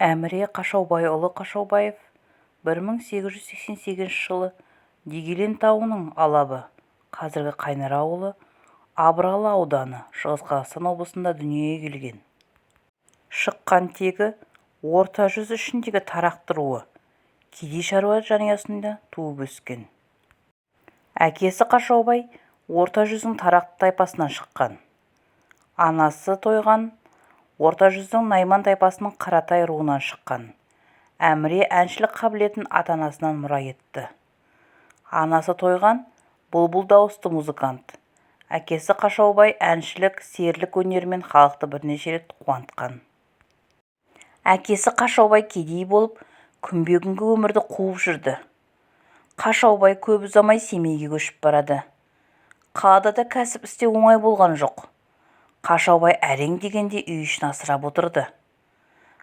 Әміре Қашаубайұлы Қашаубаев 1888 жылы Дегелең тауының алабы, қазіргі Қайнар ауылы, Абыралы ауданы, Шығыс Қазақстан облысында дүниеге келген. Шыққан тегі орта жүз ішіндегі тарақты руы, кедей шаруа жанұясында туып өскен. Әкесі Қашаубай орта жүздің тарақты тайпасынан шыққан. Анасы Тойған орта жүздің Найман тайпасының Қаратай руынан шыққан. Әміре әншілік қабілетін ата-анасынан мұра етті. Анасы Тойған бұлбұл дауысты музыкант. Әкесі Қашаубай әншілік, серлік өнерімен халықты бірнеше рет қуантқан. Әкесі Қашаубай кедей болып, күнбе-күнгі өмірді қуып жүрді. Қашаубай көп ұзамай Семейге көшіп барады. Қалада да кәсіп істеу оңай болған жоқ. Қашаубай әрең дегенде үй ішін асырап отырды.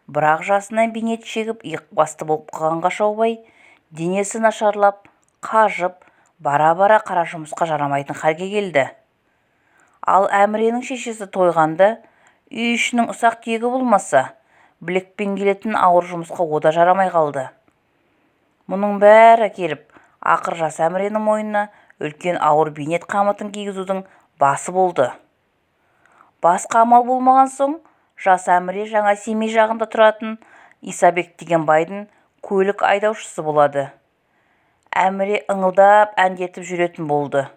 Бірақ жасынан бейнет шегіп, иықбасты болып қалған Қашаубай денесі нашарлап, қажып, бара-бара қара жұмысқа жарамайтын халге келді. Ал Әміренің шешесі Тойғанды үй ішінің ұсақ түйегі болмаса, білекпен келетін ауыр жұмысқа ода жарамай қалды. Мұның бәрі келіп, ақыр жас Әміренің мойнына үлкен ауыр бейнет қамытын кигізудің басы болды. Басқа амал болмаған соң, жас Әміре жаңа Семей жағында тұратын Исабек деген байдың көлік айдаушысы болады. Әміре ыңылдап әндетіп жүретін болды.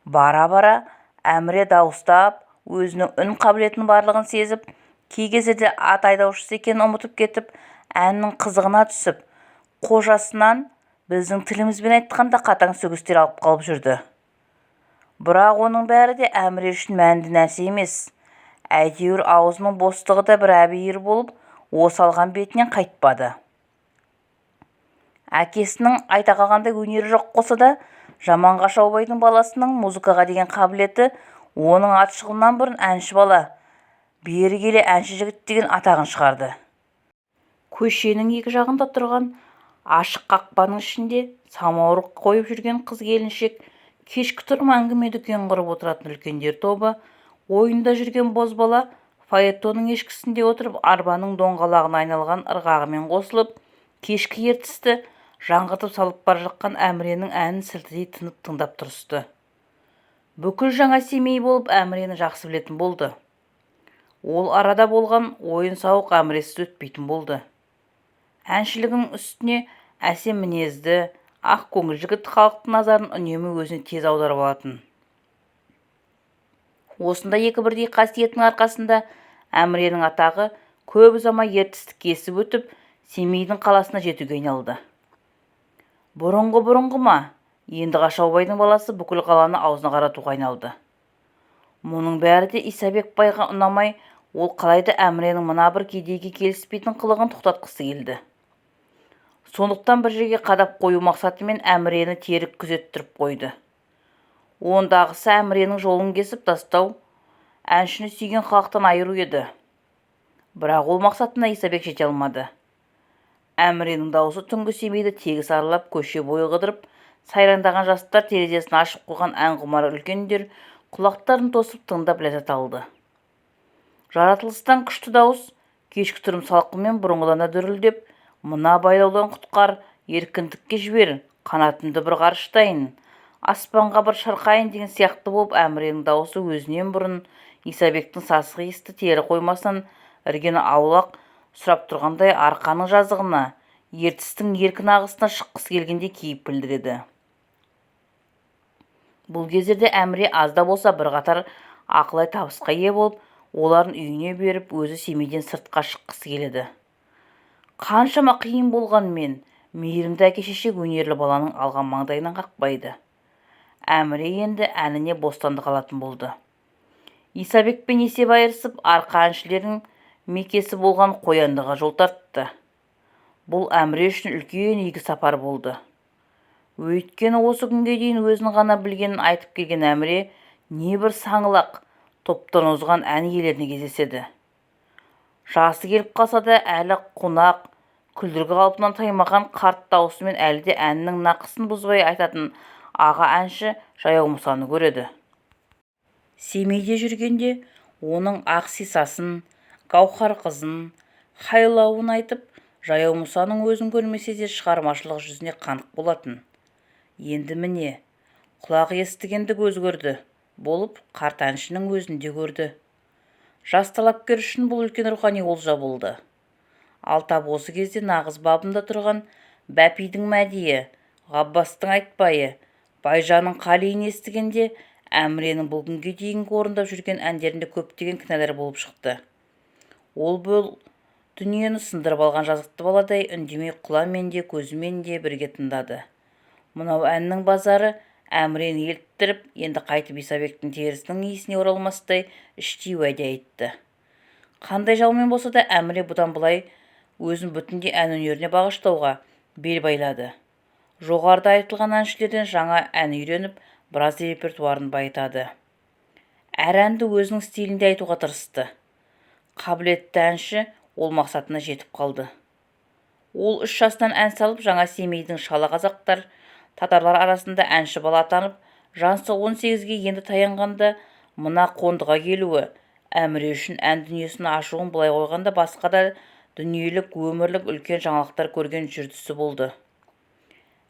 Бара-бара Әміре дауыстап, өзінің үн қабілетінің барлығын сезіп, кей кездерде ат айдаушысы екенін ұмытып кетіп, әннің қызығына түсіп, қожасынан біздің тілімізбен айтқанда қатаң сөгістер алып қалып жүрді. Бірақ оның бәрі де Әміре үшін мәнді нәрсе емес. Әйтеуір аузының бостығы да бір әбейір болып, осалған бетінен қайтпады. Әкесінің айта қалғандай өнері жоқ болса да, Жаман Қашаубайдың баласының музыкаға деген қабілеті оның атшығынан бұрын әнші бала, бері келе әнші жігіт деген атағын шығарды. Көшенің екі жағында тұрған ашық қақпаның ішінде самауыр қойып жүрген қыз-келіншек, кешкі тұрым әңгіме дүкен құрып отыратын үлкендер тобы, ойында жүрген бозбала фаэтонның ешкісінде отырып арбаның доңғалағына айналған ырғағымен қосылып, кешкі ертісті жаңғыртып салып бара жатқан Әміренің әнін сілтідей тынып тыңдап тұрысты. Бүкіл жаңа Семей болып Әмірені жақсы білетін болды. Ол арада болған ойын-сауық Әміресіз өтпейтін болды. Әншілігінің үстіне әсем мінезді, ақ көңіл жігіт халықтың назарын үнемі өзіне тез аударып алатын. Осында екі бірдей қасиетінің арқасында Әміренің атағы көп ұзамай ертісті кесіп өтіп, Семейдің қаласына жетуге айналды. Бұрынғы ма, енді Қашаубайдың баласы бүкіл қаланы аузына қаратуға айналды. Мұның бәрі де Исабек байға ұнамай, ол қалайда Әміренің мына бір кедейге келіспейтін қылығын тоқтатқысы келді. Сондықтан бір жерге қадап қою мақсатымен Әмірені терік күзеттіріп қойды. Ондағысы Әміренің жолын кесіп тастау, әншіні сүйген халықтан айыру еді. Бірақ ол мақсатына Исабек жете алмады. Әміренің дауысы түнгі Семейді тегіс аралап, көше бойы қыдырып, сайрандаған жастар терезесін ашып қойған ән құмар үлкендер құлақтарын тосып тыңдап ләззат алды. Жаратылыстан күшті дауыс кешкі тұрым салқынмен бұрынғыдан да дүрілдеп, мына байлаудан құтқар, еркіндікке жібер, қанатымды бір ғарыштайын, аспанға бір шырқайын деген сияқты болып, Әміренің дауысы өзінен бұрын Исабектің сасық есті тері қоймасынан іргені аулақ сұрап тұрғандай арқаның жазығына, ертістің еркін ағысына шыққысы келгенде кейіп білдіреді. Бұл кездерде Әміре азда болса бірқатар ақылай табысқа ие болып, олардың үйіне беріп, өзі Семейден сыртқа шыққысы келеді. Қаншама қиын болғанмен, мейірімді әке-шеше өнерлі баланың алған маңдайынан қақпайды. Әміре енді әніне бостандық алатын болды. Исабекпен есеп айырысып, арқа әншілердің мекесі болған Қояндыға жол тартты. Бұл Әміре үшін үлкен игі сапар болды. Өйткені осы күнге дейін өзінің ғана білгенін айтып келген Әміре небір саңылақ, топтан озған ән иелеріне кездеседі. Жасы келіп қалса да әлі қонақ, күлдіргі қалпынан таймаған қарт даусымен әлі де әннің нақысын бұзбай айтатын аға әнші Жаяу Мұсаны көреді. Семейде жүргенде оның ақ сисасын, гауһар қызын, хайлауын айтып, Жаяу Мұсаның өзін көрмесе де шығармашылық жүзіне қанық болатын. Енді міне, құлақ естігенді көз көрді болып, қарт әншінің өзінде көрді. Жас талапкер үшін бұл үлкен рухани олжа болды. Ал тап осы кезде нағыз бабында тұрған Бәпидің мәдиі, Ғаббастың айтбайы, Байжанның қалиын естігенде Әміренің бұл күнге дейінгі орындап жүрген әндерінде көптеген кінәлар болып шықты. Ол бұл дүниені сындырып алған жазықты баладай үндемей құламен де көзімен де бірге тыңдады. Мынау әннің базары Әмірені еліктіріп, енді қайтып Исабектің терісінің иісіне оралмастай іштей уәде айтты. Қандай жалмен болса да Әміре бұдан былай өзін бүтіндей ән өнеріне бағыштауға бел байлады. Жоғарыда айтылған әншілерден жаңа ән үйреніп, біраз репертуарын байытады. Әр әнді өзінің стилінде айтуға тырысты. Қабілетті әнші ол мақсатына жетіп қалды. Ол 3 жасынан ән салып, жаңа Семейдің шала қазақтар, татарлар арасында әнші бала атанып, жасы 18-ге енді таянғанда мына қондыға келуі, Әміре үшін ән дүниесін ашуын былай қойғанда басқа да дүниелік, өмірлік үлкен жаңалықтар көрген жүрдісі болды.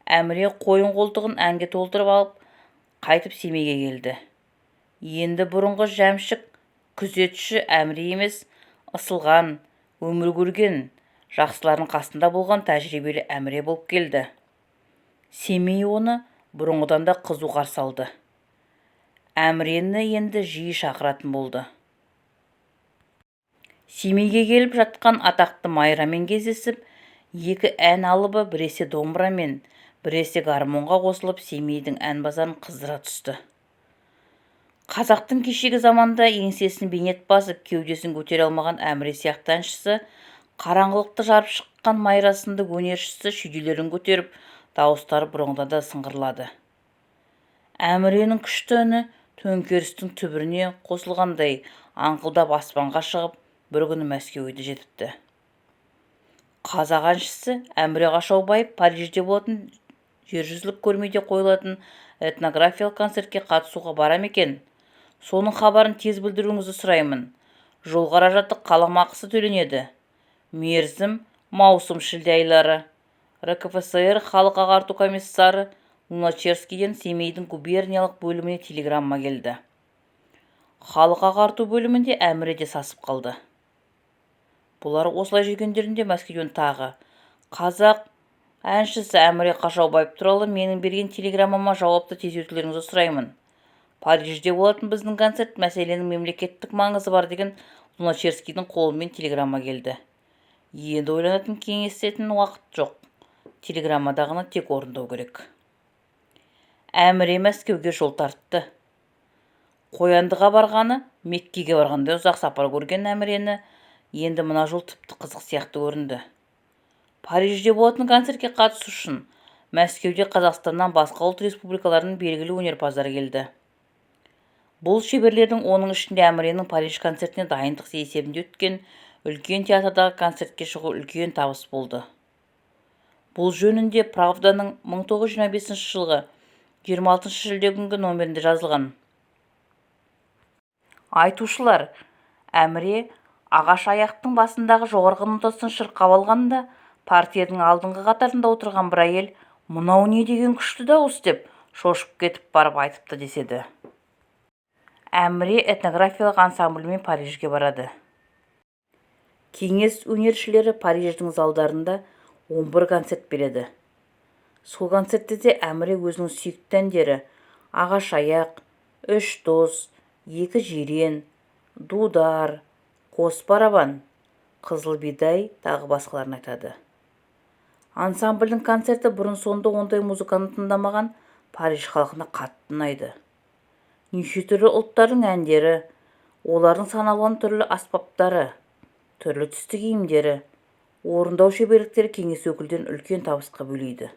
Әміре қойын қолтығын әнге толтырып алып, қайтып Семейге келді. Енді бұрынғы жәмшік, күзетші Әміре емес, ысылған, өмір көрген, жақсылардың қасында болған тәжірибелі Әміре болып келді. Семей оны бұрынғыдан да қызу қарсы алды. Әмірені енді жиі шақыратын болды. Семейге келіп жатқан атақты Майрамен кездесіп, 2 ән алыбы біресе домбырамен, біресе гармонға қосылып Семейдің ән базарын қыздыра түсті. Қазақтың кешегі заманда еңсесін бейнет басып, кеудесін көтере алмаған Әміре сияқты әншісі, қараңғылықты жарып шыққан Майрасынды өнершісі шүйделерін көтеріп, дауыстары бұрынғыдан да сыңғырлады. Әміренің күшті үні төңкерістің түбіріне қосылғандай аңқылдап аспанға шығып, бір күні Мәскеуге жетіпті. Қазақ әншісі Әміре Қашаубаев Парижде болатын жержүзілік көрмеде қойылатын этнографиялық концертке қатысуға барам екен. Соның хабарын тез білдіруіңізді сұраймын. Жол қаражаты қаламақысы төленеді. Мерзім маусым шілде айлары. РКФСР халық ағарту комиссары Луначарскийден Семейдің губерниялық бөліміне телеграмма келді. Халық ағарту бөлімінде Әміре де сасып қалды. Бұлар осылай жүргендерінде Мәскеуден тағы қазақ әншісі Әміре Қашаубаев туралы менің берген телеграммама жауапты тез өтулеріңізді сұраймын. Парижде болатын біздің концерт мәселенің мемлекеттік маңызы бар деген Луначарскийдің қолымен телеграмма келді. Енді ойланатын кеңесетін уақыт жоқ. Телеграммадағыны тек орындау керек. Әміре Мәскеуге жол тартты. Қояндыға барғаны, Меккеге барғандай ұзақ сапар көрген Әмірені енді мына жол тіпті қызық сияқты көрінді. Парижде болатын концертке қатысу үшін Мәскеуде Қазақстаннан басқа ұлт республикаларының белгілі өнерпаздары келді. Бұл шеберлердің оның ішінде Әміренің Париж концертіне дайындық есебінде өткен үлкен театрдағы концертке шығу үлкен табыс болды. Бұл жөнінде Правданың 1925 жылғы 26 шілде күнгі номерінде жазылған. Айтушылар, Әміре ағаш аяқтың басындағы жоғарғы нотасын шырқап алғанда, партияның алдыңғы қатарында отырған бір әйел «Мынау не деген күшті дауыс» деп шошып кетіп барып айтыпты деседі. Әміре этнографиялық ансамбльмен Парижге барады. Кеңес өнершілері Париждің залдарында 11 концерт береді. Сол концертте Әміре өзінің сүйікті әндері «Ағаш аяқ», «Үш дос», «Екі жирен», «Дудар», «Қос барабан», «Қызыл бидай» тағы басқаларын айтады. Ансамбльдің концерті бұрын-соңды ондай музыканы тыңдамаған Париж халқына қатты ұнайды. Неше түрлі ұлттардың әндері, олардың саналған түрлі аспаптары, түрлі түсті киімдері, орындау шеберліктері кеңес өкілдерін үлкен табысқа бөлейді.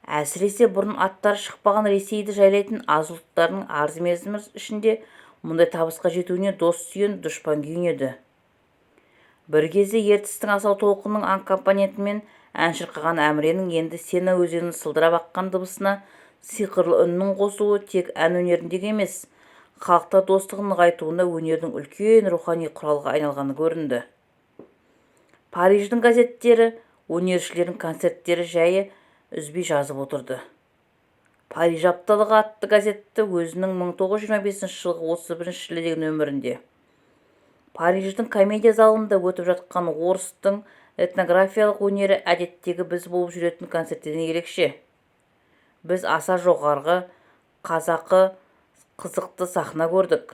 Әсіресе бұрын аттары шықпаған Ресейді жайлайтын аз ұлттардың арз мерзімі ішінде мұндай табысқа жетуіне дос сүйен, дұшпан күйінеді. Бір кезде ертістің асау толқынның аккомпанентімен ән шырқаған Әміренің енді Сена өзенінің сылдырап аққан дыбысына сиқырлы үннің қосуы тек ән өнеріндегі емес, халықта достығын нығайтуына өнердің үлкен рухани құралға айналғаны көрінді. Париждің газеттері өнершілердің концерттері жайы үзбей жазып отырды. Париж апталығы атты газетті өзінің 1925 жылғы 31 шілдедегі нөмірінде Париждің комедия залында өтіп жатқан орыстың этнографиялық өнері әдеттегі біз болып жүретін концерттен ерекше. Біз аса жоғарғы, қазақы, қызықты сахна көрдік.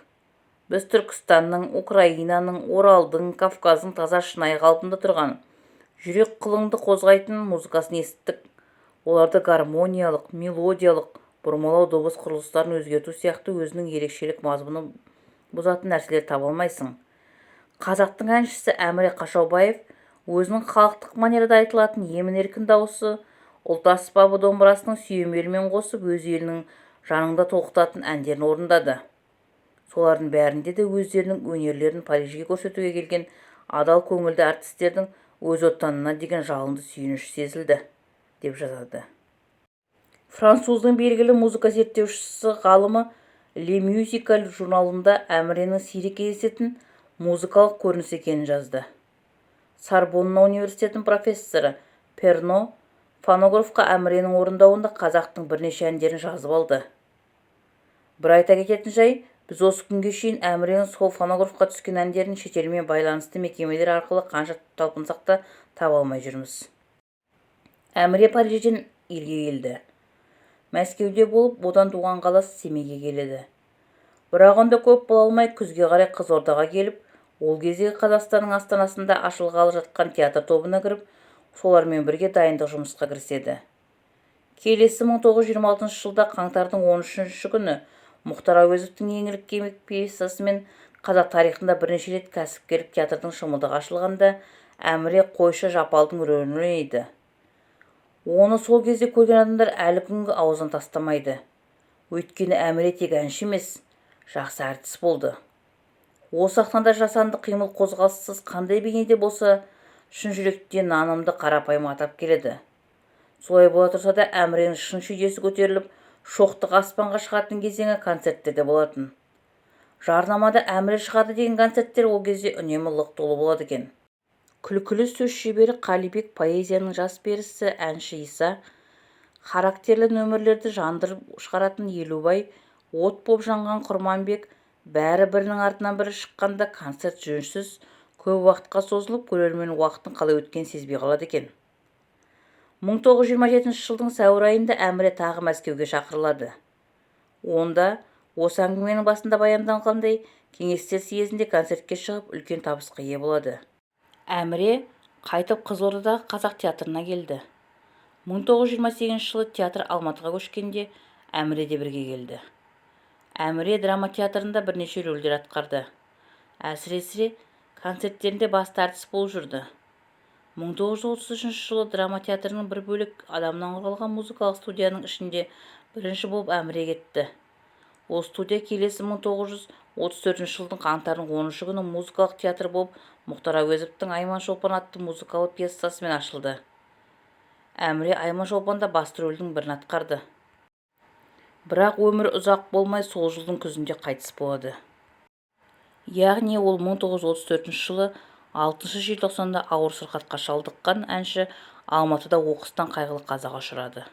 Біз Түркістанның, Украинаның, Оралдың, Кавказдың таза шынайы қалпында тұрған, жүрек қылыңды қозғайтын музыкасын естіттік. Оларды гармониялық, мелодиялық, бұрмалау дыбыс құрылыстарын өзгерту сияқты өзінің ерекшелік мазмұны бұзатын нәрселер таба алмайсың. Қазақтың әншісі Әміре Қашаубаев өзінің халықтық манерада айтылатын емін-еркін дауысы, ұлт аспабы домбырасының сүйемелімен қосып өз елінің жаныңда толқытатын әндерін орындады. Солардың бәрінде де өздерінің өнерлерін Парижге көрсетуге келген адал көңілді артистердің өз отанына деген жалынды сүйініш сезілді, деп жазады. Француздың белгілі музыка зерттеушісі ғалымы Le Musical журналында Әміренің сирек кездесетін музыкалық көрініс екенін жазды. Сорбонна университетінің профессоры Перно фонографқа Әміренің орындауында қазақтың бірнеше әндерін жазып алды. Бір айта кететін жай, біз осы күнге шейін Әміренің сол фонографқа түскен әндерін шетелмен байланысты мекемелер арқылы қанша талпынсақ та таба алмай жүрміз. Әміре Парижден елге келді. Мәскеуде болып, одан туған қаласы Семейге келеді. Бірақ онда көп бола алмай, күзге қарай Қызылордаға келіп, ол кездегі Қазақстанның астанасында ашылғалы жатқан театр тобына кіріп, солармен бірге дайындық жұмысқа кіріседі. Келесі 1926 жылда қаңтардың 13 күні Мұхтар Әуезовтің еңлік кемек пьесасымен қазақ тарихында бірнеше рет кәсіпкерлік театрдың шымылдығы ашылғанда Әміре Қойшы Жапалдың рөлін ойнайды. Оны сол кезде көрген адамдар әлі күнгі аузын тастамайды. Өйткені Әміре тек әнші емес, жақсы әртіс болды. Осы сахнада жасанды қимыл қозғалыссыз қандай бейнеде болса, шын жүректен нанымды қарапайым атап келеді. Солай бола тұрса да Әміренің шын шүйдесі көтеріліп, шоқтық аспанға шығатын кезеңі концерттерде болатын. Жарнамада Әміре шығады деген концерттер ол кезде үнемі лық толы болады екен. Күлкілі сөз шебері Қалибек поэзияның жас перісі әнші Иса, характерлі нөмірлерді жандырып шығаратын Елубай, от боп жанған Құрманбек, бәрі бірінің артынан бірі шыққанда концерт жөнсіз көп уақытқа созылып, көрермен уақыттың қалай өткен сезбей қалады екен. 1927 жылдың сәуір айында Әміре тағы Мәскеуге шақырылады. Онда осы әңгіменің басында баяндалғандай кеңестер съезінде концертке шығып үлкен табысқа ие болады. Әміре қайтып Қызылордадағы қазақ театрына келді. 1928 жылы театр Алматыға көшкенде Әміре де бірге келді. Әміре драма театрында бірнеше рөлдер атқарды. Әсіресе концерттерінде басты әртіс болып жүрді. 1933 жылы драма театрының бір бөлек адамнан құралған музыкалық студияның ішінде бірінші болып Әміре кетті. Ол студия келесі 1934 жылдың қаңтардың 10 күні музыкалық театр болып Мұхтар Әуезовтің Айман-Шолпан атты музыкалы пьесасымен ашылды. Әміре Айман-Шолпанда басты рөлдің бірін атқарды. Бірақ өмір ұзақ болмай сол жылдың күзінде қайтыс болады. Яғни ол 1934 жылы 6 желтоқсанда ауыр сырқатқа шалдыққан әнші Алматыда оқыстан қайғылы қазаға ұшырады.